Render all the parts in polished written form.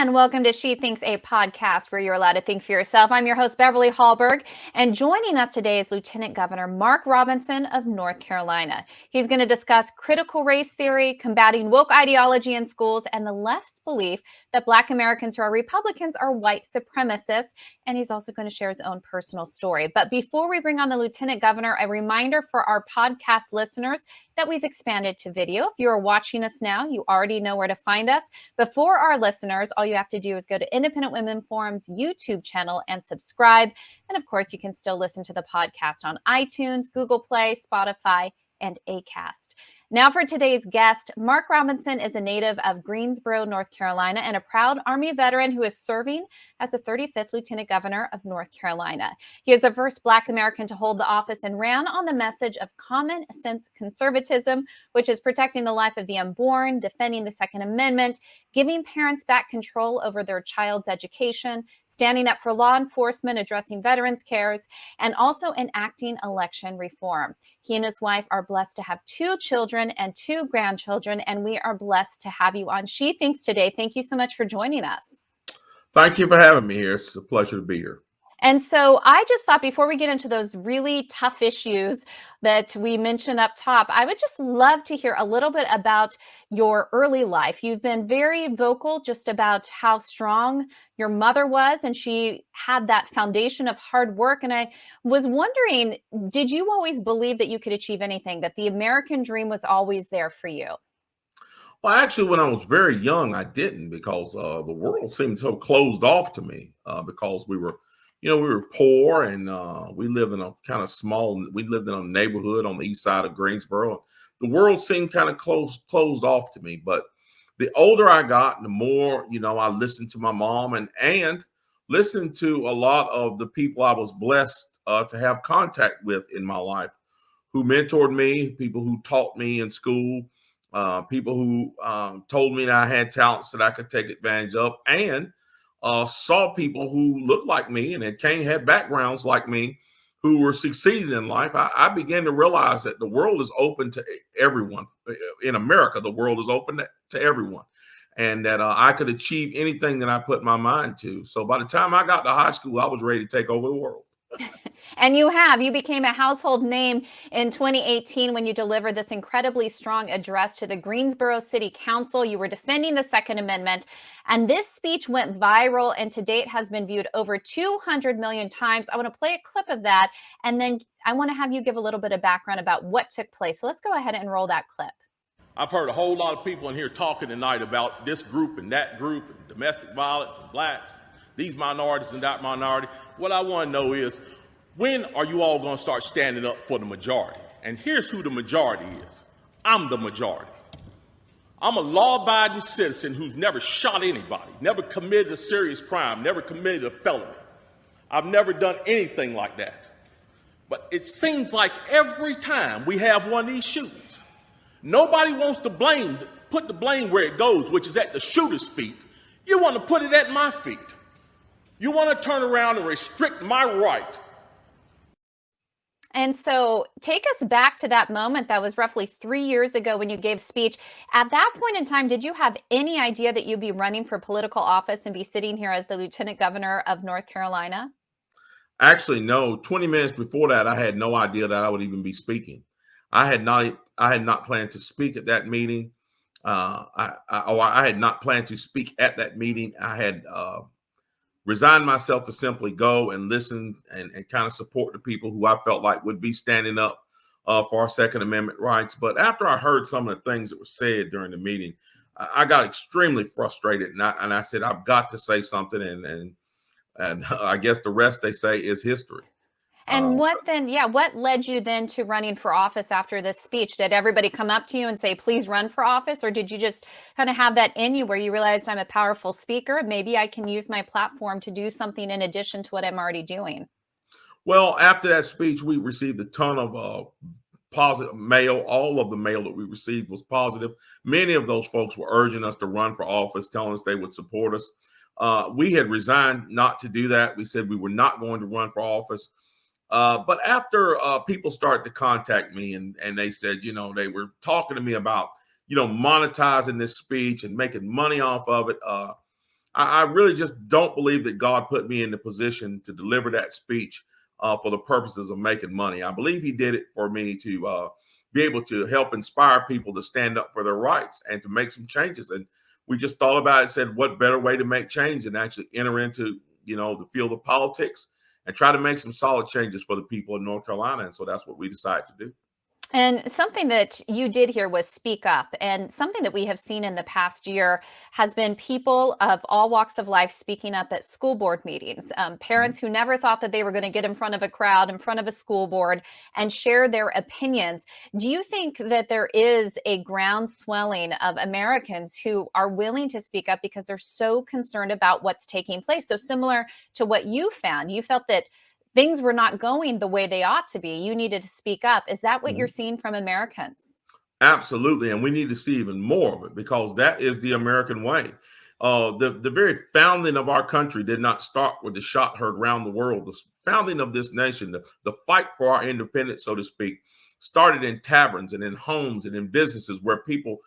And welcome to She Thinks, a podcast where you're allowed to think for yourself. I'm your host, Beverly Hallberg, and joining us today is Lieutenant Governor Mark Robinson of North Carolina. He's going to discuss critical race theory, combating woke ideology in schools, and the left's belief that Black Americans who are Republicans are white supremacists. And he's also going to share his own personal story. But before we bring on the Lieutenant Governor, a reminder for our podcast listeners that we've expanded to video. If you're watching us now, you already know where to find us. But for our listeners, all you have to do is go to Independent Women Forum's YouTube channel and subscribe. And of course, you can still listen to the podcast on iTunes, Google Play, Spotify, and Acast. Now for today's guest, Mark Robinson is a native of Greensboro, North Carolina, and a proud Army veteran who is serving as the 35th Lieutenant Governor of North Carolina. He is the first Black American to hold the office and ran on the message of common sense conservatism, which is protecting the life of the unborn, defending the Second Amendment, giving parents back control over their child's education, standing up for law enforcement, addressing veterans' cares, and also enacting election reform. He and his wife are blessed to have 2 children and 2 grandchildren, and we are blessed to have you on She Thinks today. Thank you so much for joining us. Thank you for having me here. It's a pleasure to be here. And so I just thought before we get into those really tough issues that we mentioned up top, I would just love to hear a little bit about your early life. You've been very vocal just about how strong your mother was, and she had that foundation of hard work. And I was wondering, did you always believe that you could achieve anything, that the American dream was always there for you? Well, actually, when I was very young, I didn't, because the world seemed so closed off to me because we were poor, and we lived in a kind of we lived in a neighborhood on the east side of Greensboro. The world seemed kind of closed off to me. But the older I got, the more, I listened to my mom and listened to a lot of the people I was blessed to have contact with in my life, who mentored me, people who taught me in school, people who told me that I had talents that I could take advantage of, and saw people who looked like me and had backgrounds like me who were succeeding in life. I began to realize that the world is open to everyone. In America, the world is open to everyone, and that I could achieve anything that I put my mind to. So by the time I got to high school, I was ready to take over the world. And you became a household name in 2018 when you delivered this incredibly strong address to the Greensboro City Council. You were defending the Second Amendment, and this speech went viral and to date has been viewed over 200 million times. I want to play a clip of that, and then I want to have you give a little bit of background about what took place. So let's go ahead and roll that clip. I've heard a whole lot of people in here talking tonight about this group and that group, and domestic violence and blacks, these minorities and that minority. What I want to know is, when are you all going to start standing up for the majority? And here's who the majority is. I'm the majority. I'm a law-abiding citizen who's never shot anybody, never committed a serious crime, never committed a felony. I've never done anything like that. But it seems like every time we have one of these shootings, nobody wants to put the blame where it goes, which is at the shooter's feet. You want to put it at my feet. You want to turn around and restrict my right. And so take us back to that moment. That was roughly 3 years ago when you gave speech. At that point in time, did you have any idea that you'd be running for political office and be sitting here as the Lieutenant Governor of North Carolina? Actually, no. 20 minutes before that, I had no idea that I would even be speaking. I had not planned to speak at that meeting. I had not planned to speak at that meeting. I had resigned myself to simply go and listen and kind of support the people who I felt like would be standing up for our Second Amendment rights. But after I heard some of the things that were said during the meeting, I got extremely frustrated, and I said, I've got to say something, and I guess the rest, they say, is history. And what led you then to running for office after this speech? Did everybody come up to you and say, please run for office? Or did you just kind of have that in you where you realized, I'm a powerful speaker, maybe I can use my platform to do something in addition to what I'm already doing? Well, after that speech, we received a ton of positive mail. All of the mail that we received was positive. Many of those folks were urging us to run for office, telling us they would support us. We had resigned not to do that. We said we were not going to run for office. But after people started to contact me and they said, they were talking to me about, monetizing this speech and making money off of it. I really just don't believe that God put me in the position to deliver that speech for the purposes of making money. I believe he did it for me to be able to help inspire people to stand up for their rights and to make some changes. And we just thought about it and said, what better way to make change and actually enter into, the field of politics and try to make some solid changes for the people in North Carolina. And so that's what we decided to do. And something that you did here was speak up. And something that we have seen in the past year has been people of all walks of life speaking up at school board meetings. Parents who never thought that they were going to get in front of a crowd, in front of a school board, and share their opinions. Do you think that there is a ground swelling of Americans who are willing to speak up because they're so concerned about what's taking place? So similar to what you found, you felt that things were not going the way they ought to be. You needed to speak up. Is that what you're seeing from Americans? Absolutely. And we need to see even more of it because that is the American way. The very founding of our country did not start with the shot heard around the world. The founding of this nation, the fight for our independence, so to speak, started in taverns and in homes and in businesses where people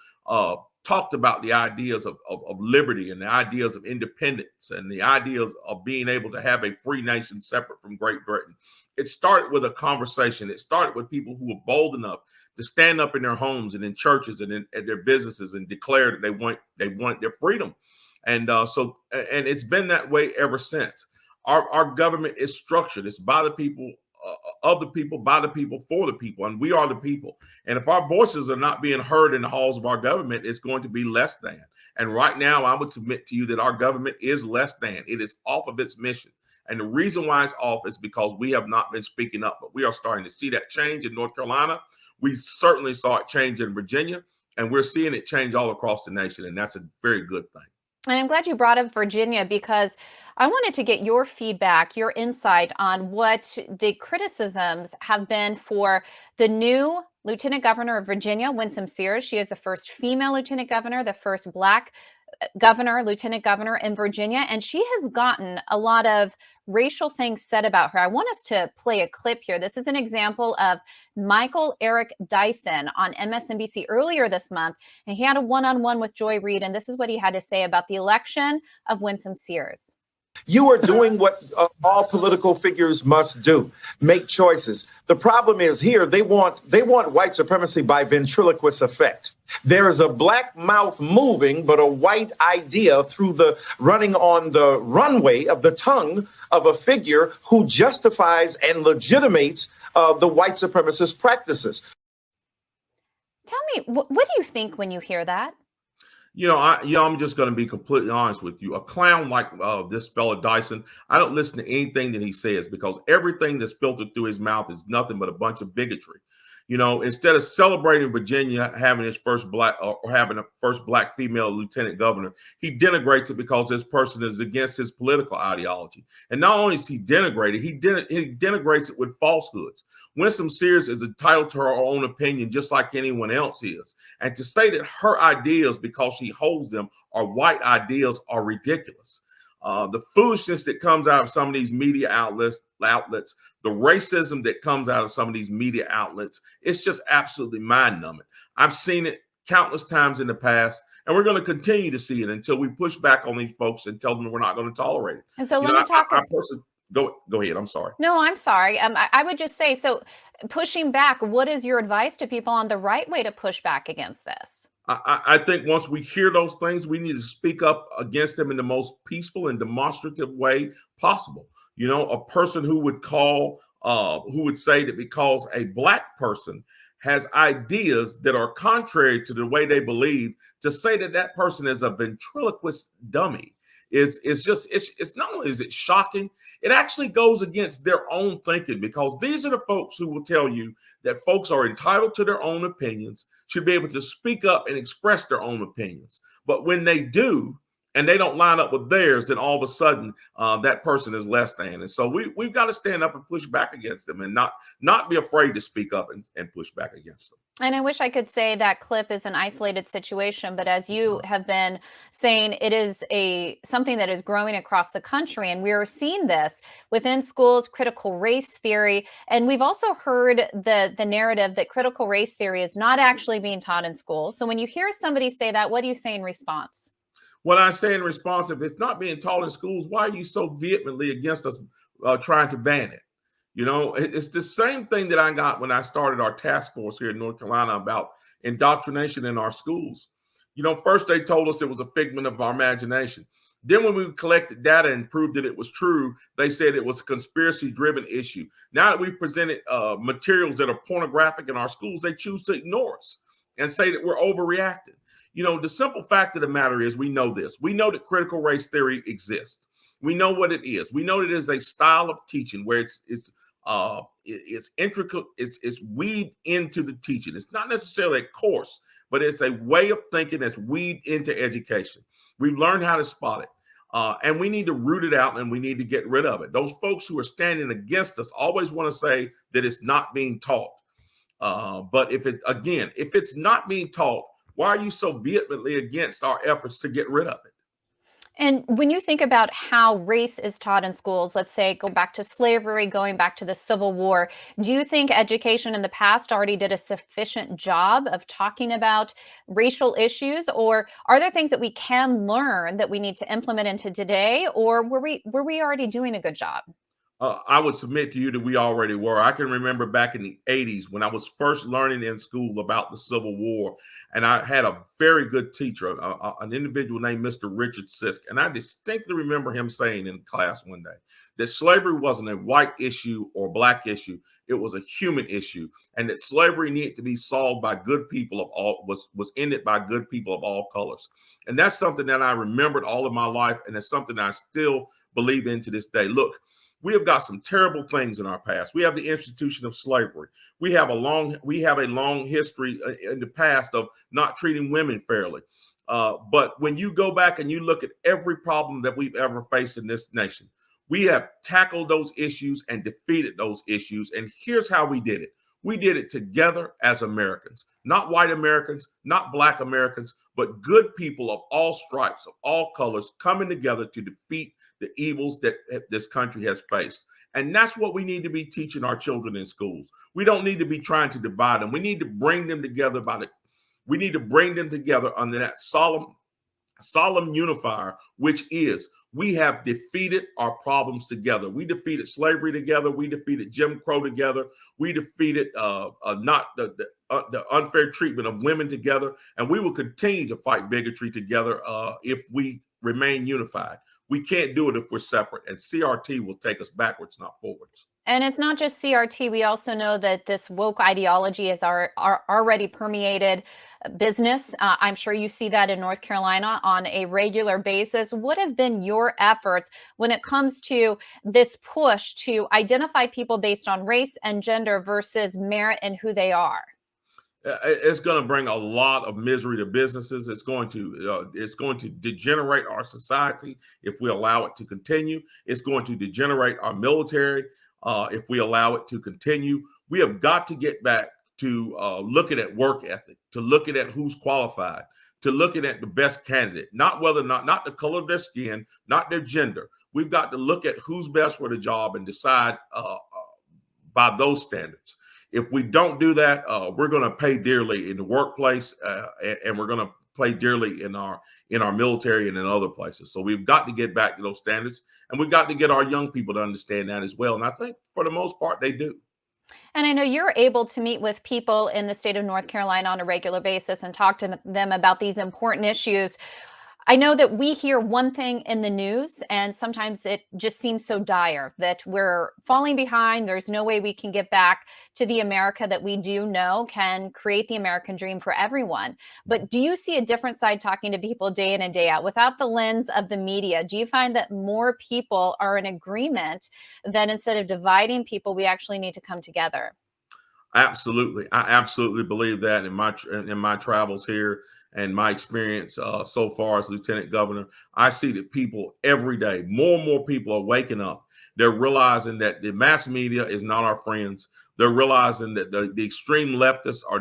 talked about the ideas of liberty and the ideas of independence and the ideas of being able to have a free nation separate from Great Britain. It started with a conversation. It started with people who were bold enough to stand up in their homes and in churches and at their businesses and declare that they wanted their freedom. And and it's been that way ever since. Our government is structured. It's by the people, of the people, by the people, for the people, and we are the people. And if our voices are not being heard in the halls of our government, it's going to be less than. And right now, I would submit to you that our government is less than. It is off of its mission. And the reason why it's off is because we have not been speaking up, but we are starting to see that change in North Carolina. We certainly saw it change in Virginia, and we're seeing it change all across the nation, and that's a very good thing. And I'm glad you brought up Virginia because I wanted to get your feedback, your insight on what the criticisms have been for the new Lieutenant Governor of Virginia, Winsome Sears. She is the first female Lieutenant Governor, the first Black governor, lieutenant governor in Virginia, and she has gotten a lot of racial things said about her. I want us to play a clip here. This is an example of Michael Eric Dyson on MSNBC earlier this month, and he had a one-on-one with Joy Reid, and this is what he had to say about the election of Winsome Sears. You are doing what all political figures must do, make choices. The problem is here, they want white supremacy by ventriloquist effect. There is a black mouth moving, but a white idea through the running on the runway of the tongue of a figure who justifies and legitimates the white supremacist practices. Tell me, what do you think when you hear that? I'm just going to be completely honest with you. A clown like this fella Dyson, I don't listen to anything that he says because everything that's filtered through his mouth is nothing but a bunch of bigotry. Instead of celebrating Virginia having its first black or having a first black female lieutenant governor, he denigrates it because this person is against his political ideology. And not only is he denigrated, he denigrates it with falsehoods. Winsome Sears is entitled to her own opinion just like anyone else is. And to say that her ideas, because she holds them, are white ideas are ridiculous. The foolishness that comes out of some of these media outlets, the racism that comes out of some of these media outlets, it's just absolutely mind-numbing. I've seen it countless times in the past, and we're going to continue to see it until we push back on these folks and tell them we're not going to tolerate it. And so let me talk. Go ahead. I'm sorry. No, I'm sorry. I would just say, so pushing back, what is your advice to people on the right way to push back against this? I think once we hear those things, we need to speak up against them in the most peaceful and demonstrative way possible. A person who would say that because a black person has ideas that are contrary to the way they believe, to say that that person is a ventriloquist dummy is not only is it shocking, it actually goes against their own thinking, because these are the folks who will tell you that folks are entitled to their own opinions, should be able to speak up and express their own opinions. But when they do, and they don't line up with theirs, then all of a sudden that person is less than. And so we've got to stand up and push back against them and not be afraid to speak up and push back against them. And I wish I could say that clip is an isolated situation, but as you have been saying, it is something that is growing across the country. And we are seeing this within schools, critical race theory. And we've also heard the narrative that critical race theory is not actually being taught in school. So when you hear somebody say that, what do you say in response? What I say in response, if it's not being taught in schools, why are you so vehemently against us trying to ban it? You know, it's the same thing that I got when I started our task force here in North Carolina about indoctrination in our schools. You know, first they told us it was a figment of our imagination. Then when we collected data and proved that it was true, they said it was a conspiracy-driven issue. Now that we've presented materials that are pornographic in our schools, they choose to ignore us and say that we're overreacting. You know, the simple fact of the matter is we know this. We know that critical race theory exists. We know what it is. We know that it is a style of teaching where it's intricate, it's weaved into the teaching. It's not necessarily a course, but it's a way of thinking that's weaved into education. We've learned how to spot it. And we need to root it out and we need to get rid of it. Those folks who are standing against us always want to say that it's not being taught. But if it's not being taught, why are you so vehemently against our efforts to get rid of it? And when you think about how race is taught in schools, let's say go back to slavery, going back to the Civil War, do you think education in the past already did a sufficient job of talking about racial issues? Or are there things that we can learn that we need to implement into today? Or were we already doing a good job? I would submit to you that we already were. I can remember back in the 80s when I was first learning in school about the Civil War, and I had a very good teacher, an individual named Mr. Richard Sisk, and I distinctly remember him saying in class one day that slavery wasn't a white issue or black issue, it was a human issue, and that slavery needed to be solved by good people of all, was ended by good people of all colors. And that's something that I remembered all of my life, and it's something I still believe in to this day. Look, we have got some terrible things in our past. We have the institution of slavery. We have a long history in the past of not treating women fairly. But when you go back and you look at every problem that we've ever faced in this nation, we have tackled those issues and defeated those issues. And here's how we did it. We did it together as Americans, not white Americans, not black Americans, but good people of all stripes, of all colors, coming together to defeat the evils that this country has faced. And that's what we need to be teaching our children in schools. We don't need to be trying to divide them. We need to bring them together we need to bring them together under that solemn unifier, which is we have defeated our problems together. We defeated slavery together. We defeated Jim Crow together. We defeated not the unfair treatment of women together. And we will continue to fight bigotry together if we remain unified. We can't do it if we're separate. And CRT will take us backwards, not forwards. And it's not just CRT. We also know that this woke ideology has already permeated business. I'm sure you see that in North Carolina on a regular basis. What have been your efforts when it comes to this push to identify people based on race and gender versus merit and who they are? It's going to bring a lot of misery to businesses. It's going to degenerate our society if we allow it to continue. It's going to degenerate our military if we allow it to continue. We have got to get back to looking at work ethic, to looking at who's qualified, to looking at the best candidate, not the color of their skin, not their gender. We've got to look at who's best for the job and decide by those standards. If we don't do that, we're going to pay dearly in the workplace, and we're going to pay dearly in our military and in other places. So we've got to get back to those standards, and we've got to get our young people to understand that as well. And I think for the most part, they do. And I know you're able to meet with people in the state of North Carolina on a regular basis and talk to them about these important issues. I know that we hear one thing in the news, and sometimes it just seems so dire that we're falling behind. There's no way we can get back to the America that we do know can create the American dream for everyone. But do you see a different side talking to people day in and day out without the lens of the media? Do you find that more people are in agreement that instead of dividing people, we actually need to come together? Absolutely. I absolutely believe that in my travels here and my experience so far as lieutenant governor. I see that people every day, more and more people are waking up. They're realizing that the mass media is not our friends. They're realizing that the extreme leftists are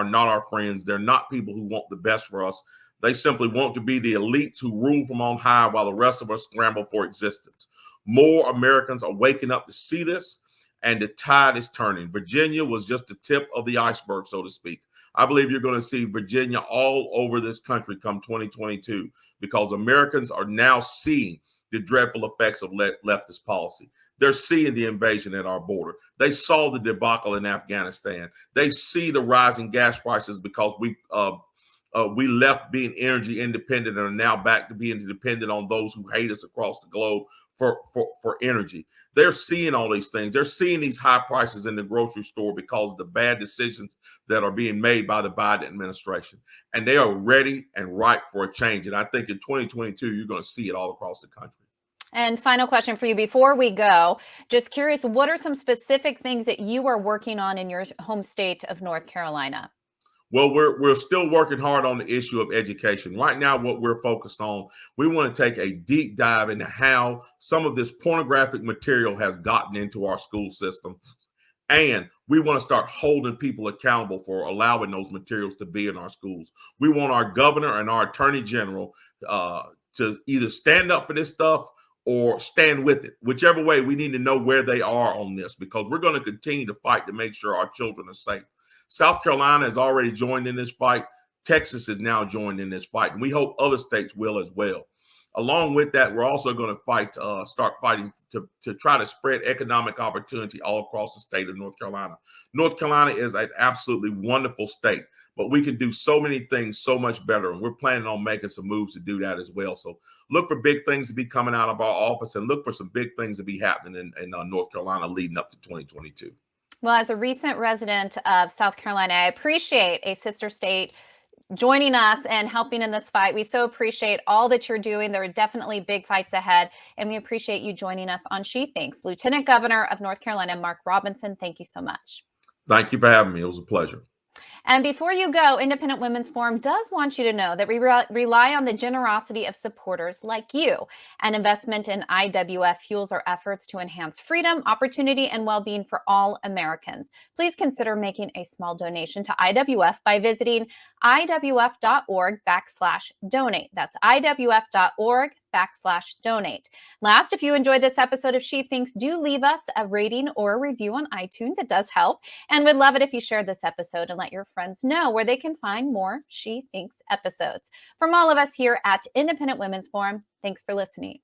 not our friends. They're not people who want the best for us. They simply want to be the elites who rule from on high while the rest of us scramble for existence. More Americans are waking up to see this, and the tide is turning. Virginia was just the tip of the iceberg, so to speak. I believe you're going to see Virginia all over this country come 2022 because Americans are now seeing the dreadful effects of leftist policy. They're seeing the invasion at our border. They saw the debacle in Afghanistan. They see the rising gas prices because we left being energy independent and are now back to being dependent on those who hate us across the globe for energy. They're seeing all these things. They're seeing these high prices in the grocery store because of the bad decisions that are being made by the Biden administration. And they are ready and ripe for a change. And I think in 2022, you're going to see it all across the country. And final question for you before we go. Just curious, what are some specific things that you are working on in your home state of North Carolina? Well, we're still working hard on the issue of education. Right now, what we're focused on, we want to take a deep dive into how some of this pornographic material has gotten into our school system. And we want to start holding people accountable for allowing those materials to be in our schools. We want our governor and our attorney general to either stand up for this stuff or stand with it. Whichever way, we need to know where they are on this because we're going to continue to fight to make sure our children are safe. South Carolina has already joined in this fight. Texas is now joined in this fight, and we hope other states will as well. Along with that, we're also going to start fighting to try to spread economic opportunity all across the state of North Carolina. North Carolina is an absolutely wonderful state, but we can do so many things so much better, and we're planning on making some moves to do that as well. So look for big things to be coming out of our office and look for some big things to be happening in North Carolina leading up to 2022. Well, as a recent resident of South Carolina, I appreciate a sister state joining us and helping in this fight. We so appreciate all that you're doing. There are definitely big fights ahead, and we appreciate you joining us on She Thinks. Lieutenant Governor of North Carolina, Mark Robinson, thank you so much. Thank you for having me. It was a pleasure. And before you go, Independent Women's Forum does want you to know that we rely on the generosity of supporters like you. An investment in IWF fuels our efforts to enhance freedom, opportunity, and well-being for all Americans. Please consider making a small donation to IWF by visiting iwf.org/donate. That's iwf.org/donate. Last, if you enjoyed this episode of She Thinks, do leave us a rating or a review on iTunes. It does help. And we'd love it if you shared this episode and let your friends know where they can find more She Thinks episodes. From all of us here at Independent Women's Forum, thanks for listening.